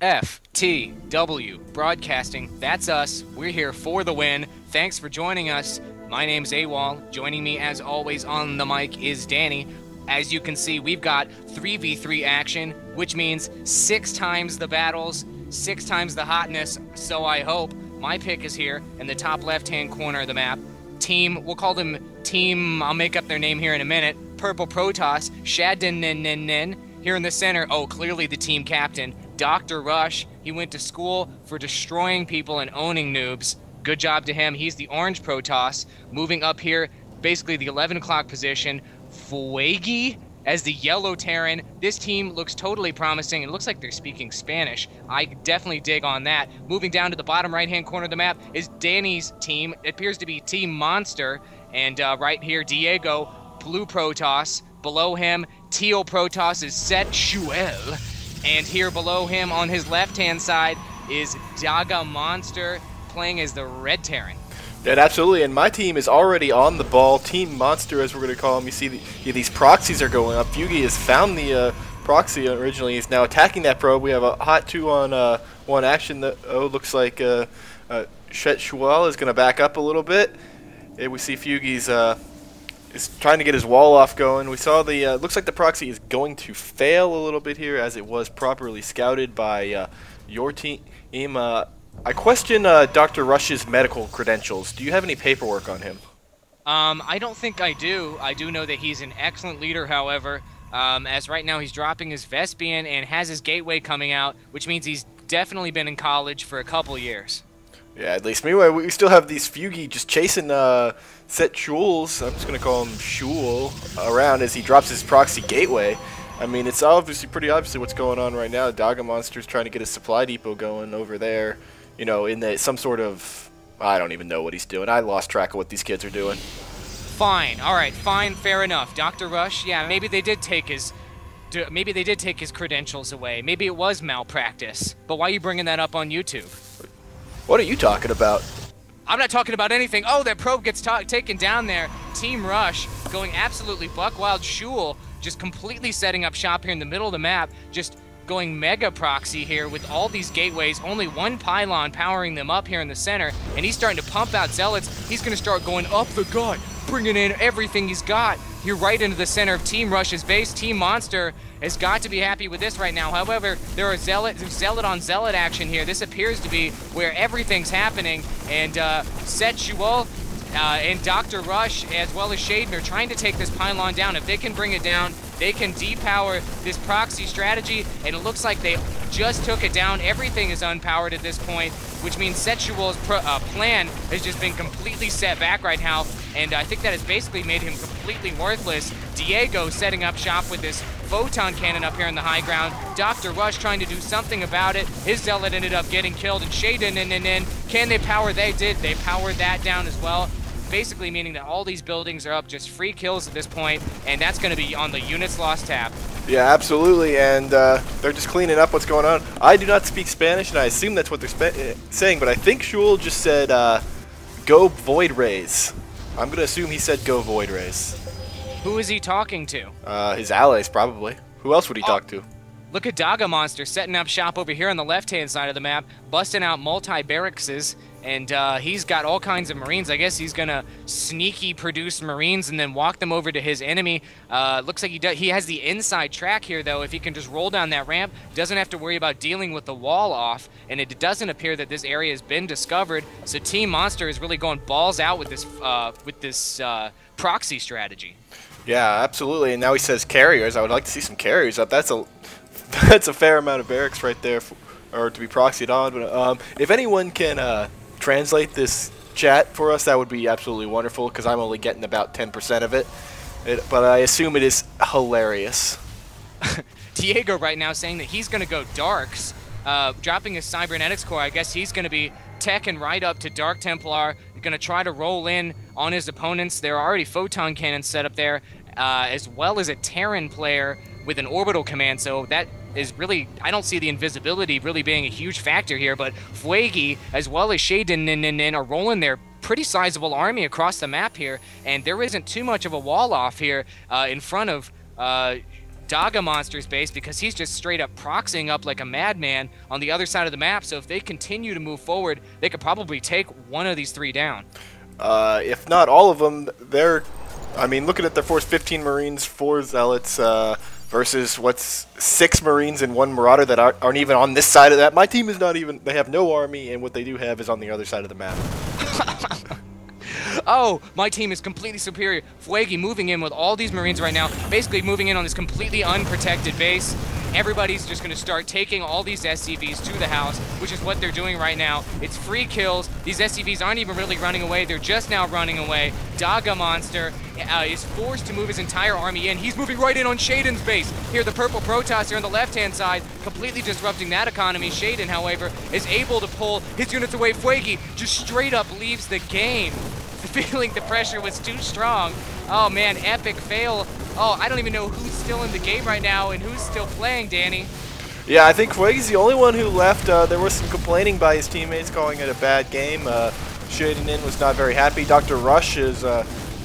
FTW Broadcasting, that's us. We're here for the win. Thanks for joining us. My name's AWOL. Joining me as always on the mic is Danny. As you can see, we've got 3v3 action, which means 6 times the battles, 6 times the hotness, so I hope. My pick is here in the top left-hand corner of the map. Team, we'll call them Team, I'll make up their name here in a minute, Purple Protoss, Shadden here in the center. Oh, clearly the team captain, Dr. Rush. He went to school for destroying people and owning noobs. Good job to him. He's the Orange Protoss. Moving up here, basically the 11 o'clock position, Fuegi as the Yellow Terran. This team looks totally promising. It looks like they're speaking Spanish. I definitely dig on that. Moving down to the bottom right-hand corner of the map is Danny's team. It appears to be Team Monster. And right here, Diego, Blue Protoss. Below him, Teal Protoss is Set Shuel. And here below him on his left-hand side is Daga Monster playing as the Red Terran. Yeah, absolutely, and my team is already on the ball. Team Monster, as we're going to call him. You see these proxies are going up. Fugi has found the proxy originally. He's now attacking that probe. We have a hot 2-on-1 action. That looks like Shet Shuel is going to back up a little bit. And we see Fugi's is trying to get his wall off going. We saw the looks like the proxy is going to fail a little bit here, as it was properly scouted by your team. I question Dr. Rush's medical credentials. Do you have any paperwork on him? I don't think I do. I do know that he's an excellent leader, however, as right now he's dropping his Vespian and has his gateway coming out, which means he's definitely been in college for a couple years. Yeah, at least. Meanwhile, we still have these Fugi just chasing Set Shules, I'm just going to call him Shul, around as he drops his proxy gateway. I mean, it's obviously pretty obviously what's going on right now. Daga Monster's trying to get his supply depot going over there, you know, in some sort of, I don't even know what he's doing. I lost track of what these kids are doing. Fine, alright, fine, fair enough. Dr. Rush, yeah, maybe they did take his credentials away. Maybe it was malpractice. But why are you bringing that up on YouTube? What are you talking about? I'm not talking about anything. Oh, that probe gets taken down there. Team Rush going absolutely buck wild. Shul just completely setting up shop here in the middle of the map, just going mega proxy here with all these gateways, only one pylon powering them up here in the center, and he's starting to pump out zealots. He's going to start going up the gut, bringing in everything he's got here right into the center of Team Rush's base. Team Monster has got to be happy with this right now. However, there are zealot on zealot action here. This appears to be where everything's happening, and Set Shuel and Dr. Rush, as well as Shaden, are trying to take this pylon down. If they can bring it down, they can depower this proxy strategy, and it looks like they just took it down. Everything is unpowered at this point, which means Set Shuel's plan has just been completely set back right now, and I think that has basically made him completely worthless. Diego setting up shop with this photon cannon up here in the high ground. Dr. Rush trying to do something about it. His zealot ended up getting killed, and Shaden in. Can they power? They did. They powered that down as well. Basically meaning that all these buildings are up, just free kills at this point, and that's going to be on the units lost tab. Yeah, absolutely, and they're just cleaning up what's going on. I do not speak Spanish, and I assume that's what they're saying, but I think Shul just said, go Void Rays. I'm going to assume he said go Void Rays. Who is he talking to? His allies, probably. Who else would he talk to? Look at Daga Monster setting up shop over here on the left-hand side of the map, busting out multi-barrackses, and he's got all kinds of Marines. I guess he's going to sneaky produce Marines and then walk them over to his enemy. Looks like he has the inside track here, though. If he can just roll down that ramp, doesn't have to worry about dealing with the wall off, and it doesn't appear that this area has been discovered, so Team Monster is really going balls out with this proxy strategy. Yeah, absolutely, and now he says carriers. I would like to see some carriers up. That's a fair amount of barracks right there, or to be proxied on. But if anyone can translate this chat for us, that would be absolutely wonderful, because I'm only getting about 10% of it. But I assume it is hilarious. Diego right now saying that he's going to go Darks, dropping his Cybernetics core. I guess he's going to be teching right up to Dark Templar. He's going to try to roll in on his opponents. There are already photon cannons set up there, as well as a Terran player with an orbital command, so that is really, I don't see the invisibility really being a huge factor here, but Fuegi as well as Shaden are rolling their pretty sizable army across the map here, and there isn't too much of a wall off here in front of Daga Monster's base because he's just straight up proxying up like a madman on the other side of the map. So if they continue to move forward, they could probably take one of these 3 down. If not all of them, I mean, looking at their force, 15 Marines, 4 Zealots, versus what's 6 Marines and 1 Marauder that aren't even on this side of that. My team is not even, they have no army, and what they do have is on the other side of the map. Oh, my team is completely superior. Fuegi moving in with all these Marines right now, basically moving in on this completely unprotected base. Everybody's just going to start taking all these SCVs to the house, which is what they're doing right now. It's free kills. These SCVs aren't even really running away. They're just now running away. Daga Monster is forced to move his entire army in. He's moving right in on Shaden's base. Here, the purple Protoss here on the left-hand side, completely disrupting that economy. Shaden, however, is able to pull his units away. Fuegi just straight up leaves the game, feeling the pressure was too strong. Oh man, epic fail. Oh, I don't even know who's still in the game right now and who's still playing, Danny. Yeah, I think Fuegi's the only one who left. There was some complaining by his teammates, calling it a bad game. Shaden was not very happy. Dr. Rush is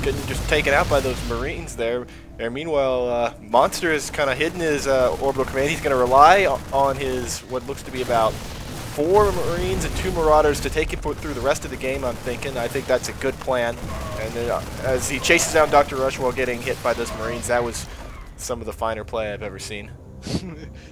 getting just taken out by those Marines there. And meanwhile, Monster has kind of hidden his orbital command. He's going to rely on his, what looks to be about 4 Marines and 2 Marauders to take him through the rest of the game, I'm thinking. I think that's a good plan. And then, as he chases down Dr. Rush while getting hit by those Marines, that was some of the finer play I've ever seen.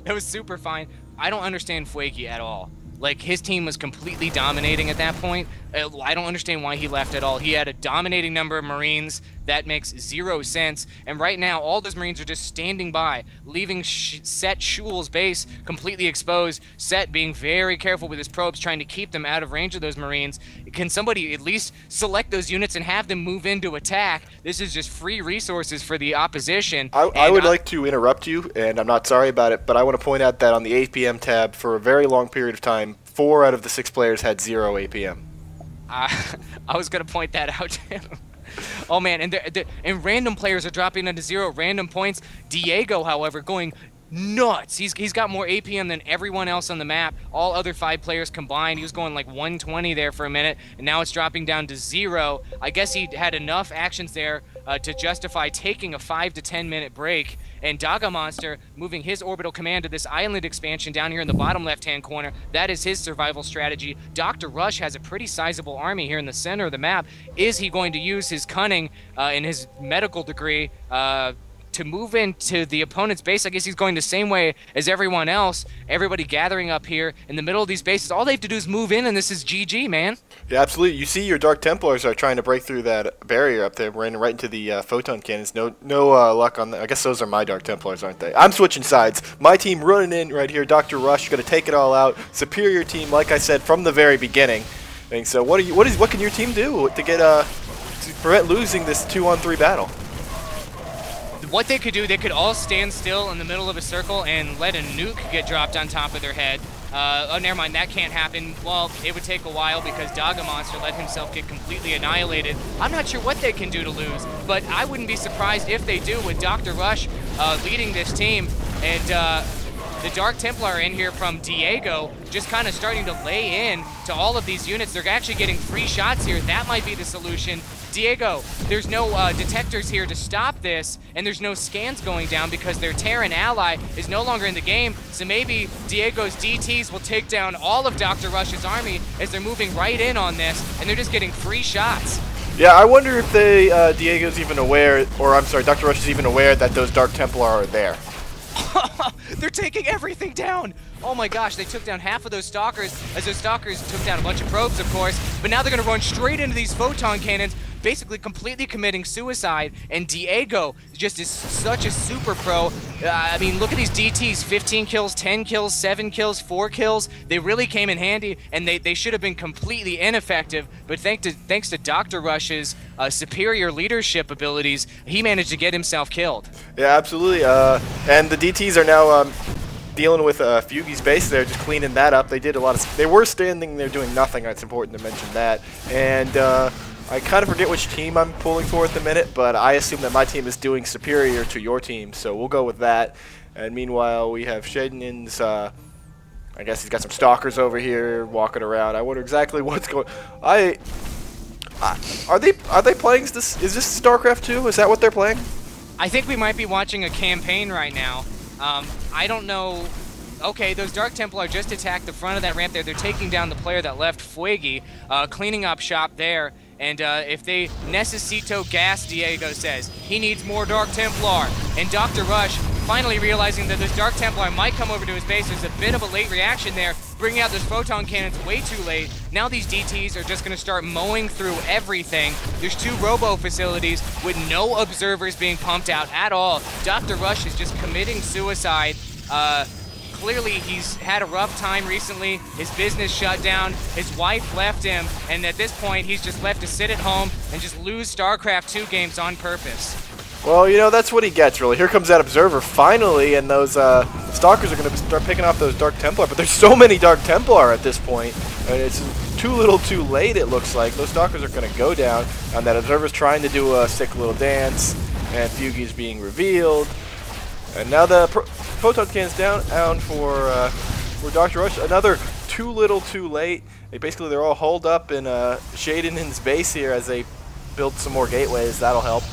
That was super fine. I don't understand Fuegi at all. Like, his team was completely dominating at that point. I don't understand why he left at all. He had a dominating number of Marines. That makes 0 sense. And right now, all those Marines are just standing by, leaving Set Shul's base completely exposed. Set being very careful with his probes, trying to keep them out of range of those Marines. Can somebody at least select those units and have them move into attack? This is just free resources for the opposition. I would like to interrupt you, and I'm not sorry about it, but I want to point out that on the APM tab, for a very long period of time, 4 out of the 6 players had 0 APM. I was going to point that out too. Oh man, and random players are dropping into 0 random points. Diego, however, going nuts. He's got more APM than everyone else on the map. All other 5 players combined. He was going like 120 there for a minute, and now it's dropping down to 0. I guess he had enough actions there to justify taking a 5 to 10 minute break. And Daga Monster moving his orbital command to this island expansion down here in the bottom left-hand corner. That is his survival strategy. Dr. Rush has a pretty sizable army here in the center of the map. Is he going to use his cunning and his medical degree to move into the opponent's base? I guess he's going the same way as everyone else. Everybody gathering up here in the middle of these bases. All they have to do is move in, and this is GG, man. Yeah, absolutely. You see your Dark Templars are trying to break through that barrier up there, running right into the photon cannons. No luck on that. I guess those are my Dark Templars, aren't they? I'm switching sides. My team running in right here. Dr. Rush going to take it all out. Superior team, like I said from the very beginning. And so, what can your team do to get to prevent losing this 2-on-3 battle? What they could do, they could all stand still in the middle of a circle and let a nuke get dropped on top of their head. Oh, never mind, that can't happen. Well, it would take a while because Daga Monster let himself get completely annihilated. I'm not sure what they can do to lose, but I wouldn't be surprised if they do, with Dr. Rush leading this team. And the Dark Templar in here from Diego just kind of starting to lay in to all of these units. They're actually getting free shots here. That might be the solution. Diego, there's no detectors here to stop this, and there's no scans going down because their Terran ally is no longer in the game, so maybe Diego's DTs will take down all of Dr. Rush's army as they're moving right in on this, and they're just getting free shots. Yeah, I wonder if Diego's even aware, or I'm sorry, Dr. Rush is even aware that those Dark Templar are there. They're taking everything down. Oh my gosh, they took down half of those Stalkers, as those Stalkers took down a bunch of probes, of course, but now they're going to run straight into these photon cannons, basically completely committing suicide, and Diego just is such a super pro. I mean, look at these DTs, 15 kills, 10 kills, 7 kills, 4 kills. They really came in handy, and they should have been completely ineffective, but thanks to Dr. Rush's superior leadership abilities, he managed to get himself killed. Yeah, absolutely, and the DTs are now dealing with Fuegi's base there, just cleaning that up. They did a lot of, they were standing there doing nothing. It's important to mention that. And I kind of forget which team I'm pulling for at the minute, but I assume that my team is doing superior to your team, so we'll go with that. And meanwhile, we have Shaden's, I guess he's got some stalkers over here walking around. I wonder exactly what's going. Are they playing this? Is this Starcraft 2? Is that what they're playing? I think we might be watching a campaign right now. I don't know. Okay, those Dark Templar just attacked the front of that ramp there. They're taking down the player that left Fuegi, cleaning up shop there. And if they necesito gas, Diego says. He needs more Dark Templar. And Dr. Rush finally realizing that this Dark Templar might come over to his base. There's a bit of a late reaction there, bringing out those photon cannons way too late. Now these DTs are just going to start mowing through everything. There's 2 robo facilities with no observers being pumped out at all. Dr. Rush is just committing suicide. Clearly, he's had a rough time recently. His business shut down. His wife left him. And at this point, he's just left to sit at home and just lose StarCraft 2 games on purpose. Well, you know, that's what he gets, really. Here comes that Observer, finally, and those Stalkers are going to start picking off those Dark Templar. But there's so many Dark Templar at this point, and it's too little too late, it looks like. Those Stalkers are going to go down, and that Observer's trying to do a sick little dance, and Fugi's being revealed. And now the Photon Cannon's down for Dr. Rush. Another too little too late. They're all holed up in Shaden's base here as they build some more gateways. That'll help,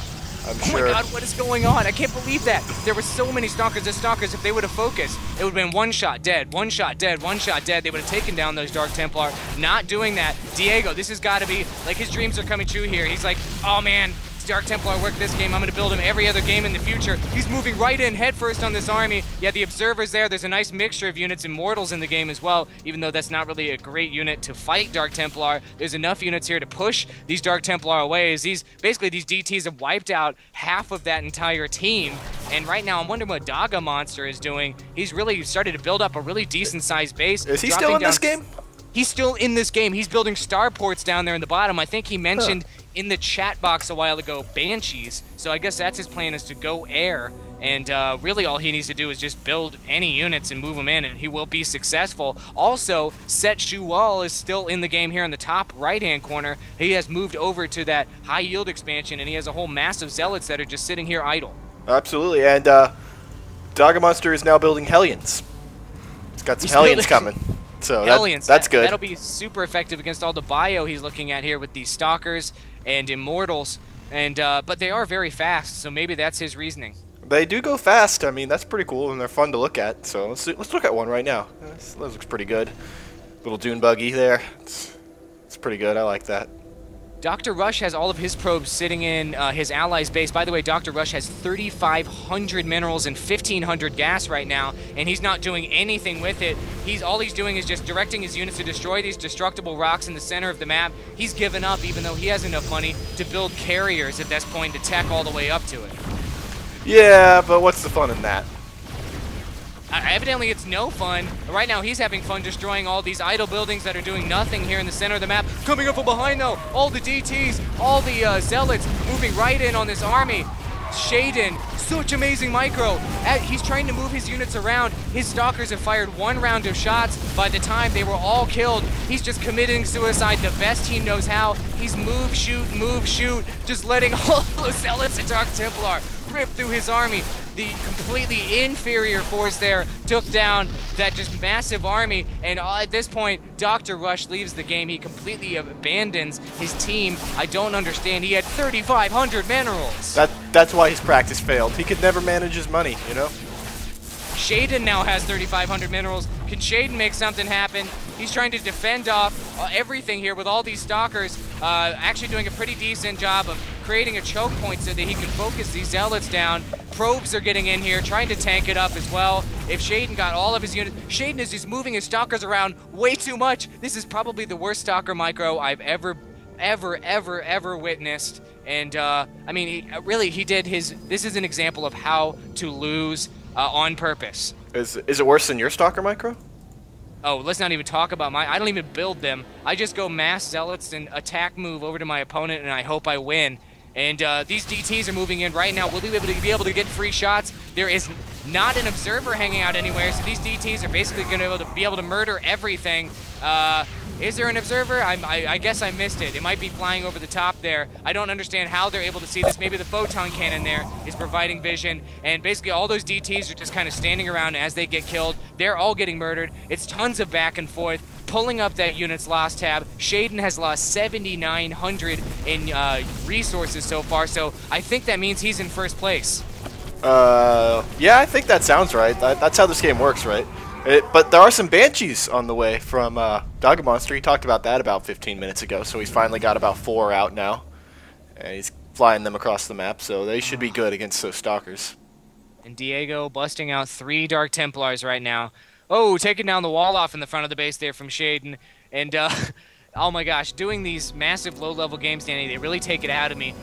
I'm sure. Oh my god, what is going on? I can't believe that. There were so many Stalkers. The Stalkers, if they would have focused, it would have been one shot dead, one shot dead, one shot dead. They would have taken down those Dark Templar. Not doing that. Diego, this has got to be, like, his dreams are coming true here. He's like, oh man, Dark Templar worked this game. I'm going to build him every other game in the future. He's moving right in headfirst on this army. Yeah, the Observer's there. There's a nice mixture of units. Immortals in the game as well, even though that's not really a great unit to fight Dark Templar. There's enough units here to push these Dark Templar away. As basically these DTs have wiped out half of that entire team. And right now, I'm wondering what Daga Monster is doing. He's really started to build up a really decent-sized base. Is he still in this game? He's still in this game. He's building starports down there in the bottom. I think he mentioned in the chat box a while ago Banshees. So I guess that's his plan, is to go air. And really all he needs to do is just build any units and move them in, and he will be successful. Also, Set Shual is still in the game here in the top right-hand corner. He has moved over to that high-yield expansion, and he has a whole mass of Zealots that are just sitting here idle. Absolutely, and Daga Monster is now building Hellions. He's got some Hellions coming. So that's good. That'll be super effective against all the bio he's looking at here with these Stalkers and Immortals. And but they are very fast, so maybe that's his reasoning. They do go fast. I mean, that's pretty cool, and they're fun to look at. So let's look at one right now. This looks pretty good. Little dune buggy there. It's pretty good. I like that. Dr. Rush has all of his probes sitting in his allies' base. By the way, Dr. Rush has 3,500 minerals and 1,500 gas right now, and he's not doing anything with it. All he's doing is just directing his units to destroy these destructible rocks in the center of the map. He's given up, even though he has enough money to build carriers at this point to tack all the way up to it. Yeah, but what's the fun in that? Evidently, it's no fun. Right now, he's having fun destroying all these idle buildings that are doing nothing here in the center of the map. Coming up from behind, though, all the DTs, all the Zealots moving right in on this army. Shaden, such amazing micro. He's trying to move his units around. His Stalkers have fired 1 round of shots. By the time they were all killed, he's just committing suicide the best he knows how. He's move, shoot, just letting all those Zealots and Dark Templar rip through his army. The completely inferior force there took down that just massive army, and at this point, Dr. Rush leaves the game. He completely abandons his team. I don't understand. He had 3,500 minerals. That's why his practice failed. He could never manage his money, you know? Shaden now has 3,500 minerals. Can Shaden make something happen? He's trying to defend off everything here with all these Stalkers, actually doing a pretty decent job of creating a choke point so that he can focus these Zealots down. Probes are getting in here, trying to tank it up as well. If Shaden got all of his units, Shaden is just moving his Stalkers around way too much. This is probably the worst Stalker micro I've ever witnessed. And I mean, he did his. This is an example of how to lose on purpose. Is it worse than your Stalker micro? Oh, let's not even talk about I don't even build them. I just go mass Zealots and attack move over to my opponent, and I hope I win. And these DTs are moving in right now. Will we be able to get free shots? There is not an observer hanging out anywhere, so these DTs are basically going to be able to murder everything. Is there an observer? I guess I missed it. It might be flying over the top there. I don't understand how they're able to see this. Maybe the photon cannon there is providing vision, and basically all those DTs are just kind of standing around as they get killed. They're all getting murdered. It's tons of back and forth. Pulling up that unit's loss tab. Shaden has lost 7,900 in resources so far, so I think that means he's in first place. Yeah, I think that sounds right. That's how this game works, right? But there are some Banshees on the way from Dog Monster. He talked about that about 15 minutes ago, so he's finally got about 4 out now. And he's flying them across the map, so they should be good against those Stalkers. And Diego busting out 3 Dark Templars right now. Oh, taking down the wall off in the front of the base there from Shaden. And, oh my gosh, doing these massive low-level games, Danny, they really take it out of me.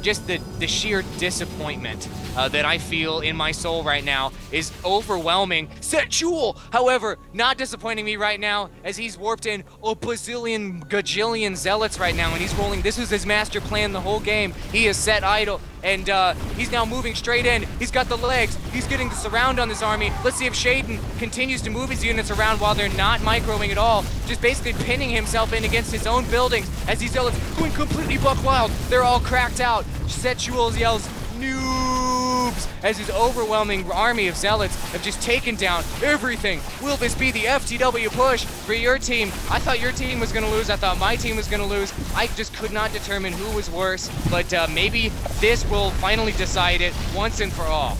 Just the sheer disappointment that I feel in my soul right now is overwhelming. Set Jewel, however, not disappointing me right now as he's warped in a bazillion, gajillion zealots right now, and he's rolling. This was his master plan the whole game. He is set idle, and he's now moving straight in. He's got the legs. He's getting the surround on this army. Let's see if Shaden continues to move his units around while they're not microing at all, just basically pinning himself in against his own buildings as these zealots going completely buck wild. They're all cracked out. Set Jewel yells, "Noobs!" as his overwhelming army of zealots have just taken down everything. Will this be the FTW push for your team? I thought your team was going to lose. I thought my team was going to lose. I just could not determine who was worse, but maybe this will finally decide it once and for all.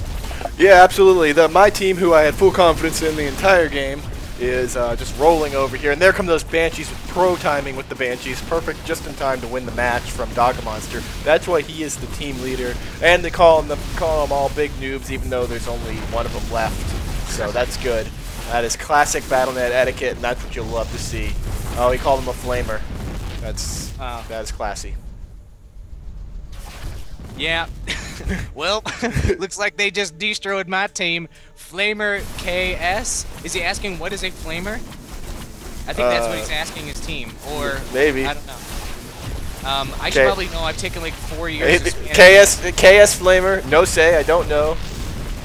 Yeah, absolutely. My team, who I had full confidence in the entire game, is just rolling over here. And there come those Banshees with pro timing with the Banshees. Perfect, just in time to win the match from Dog Monster. That's why he is the team leader. And they call them all big noobs, even though there's only one of them left. So that's good. That is classic BattleNet etiquette, and that's what you'll love to see. Oh, he called him a flamer. That is classy. Yeah. Well, looks like they just destroyed my team. Flamer KS? Is he asking what is a flamer? I think that's what he's asking his team. Or maybe. I don't know. I should probably know. I've taken like 4 years. KS flamer. No say. I don't know.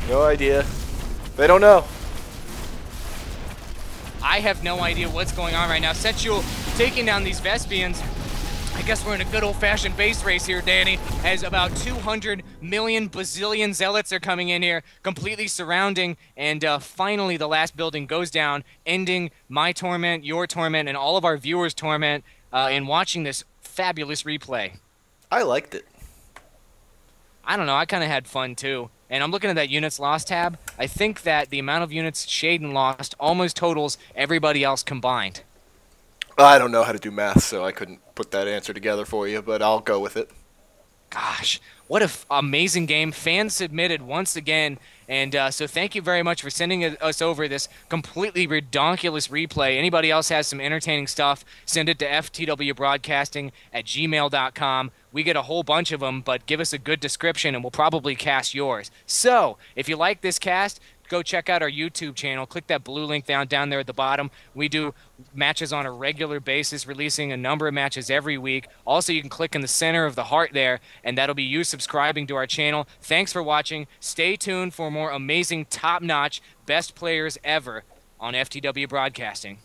No idea. They don't know. I have no idea what's going on right now. Setchul taking down these Vespians. I guess we're in a good old-fashioned base race here, Danny, as about 200 million bazillion zealots are coming in here, completely surrounding, and finally the last building goes down, ending my torment, your torment, and all of our viewers' torment in watching this fabulous replay. I liked it. I don't know, I kind of had fun too. And I'm looking at that units lost tab. I think that the amount of units Shaden lost almost totals everybody else combined. I don't know how to do math, so I couldn't put that answer together for you, but I'll go with it. Gosh, what an amazing game. Fans submitted once again, and so thank you very much for sending us over this completely redonkulous replay. Anybody else has some entertaining stuff, send it to ftwbroadcasting@gmail.com. We get a whole bunch of them, but give us a good description, and we'll probably cast yours. So, if you like this cast, go check out our YouTube channel. Click that blue link down there at the bottom. We do matches on a regular basis, releasing a number of matches every week. Also, you can click in the center of the heart there, and that'll be you subscribing to our channel. Thanks for watching. Stay tuned for more amazing, top-notch, best players ever on FTW Broadcasting.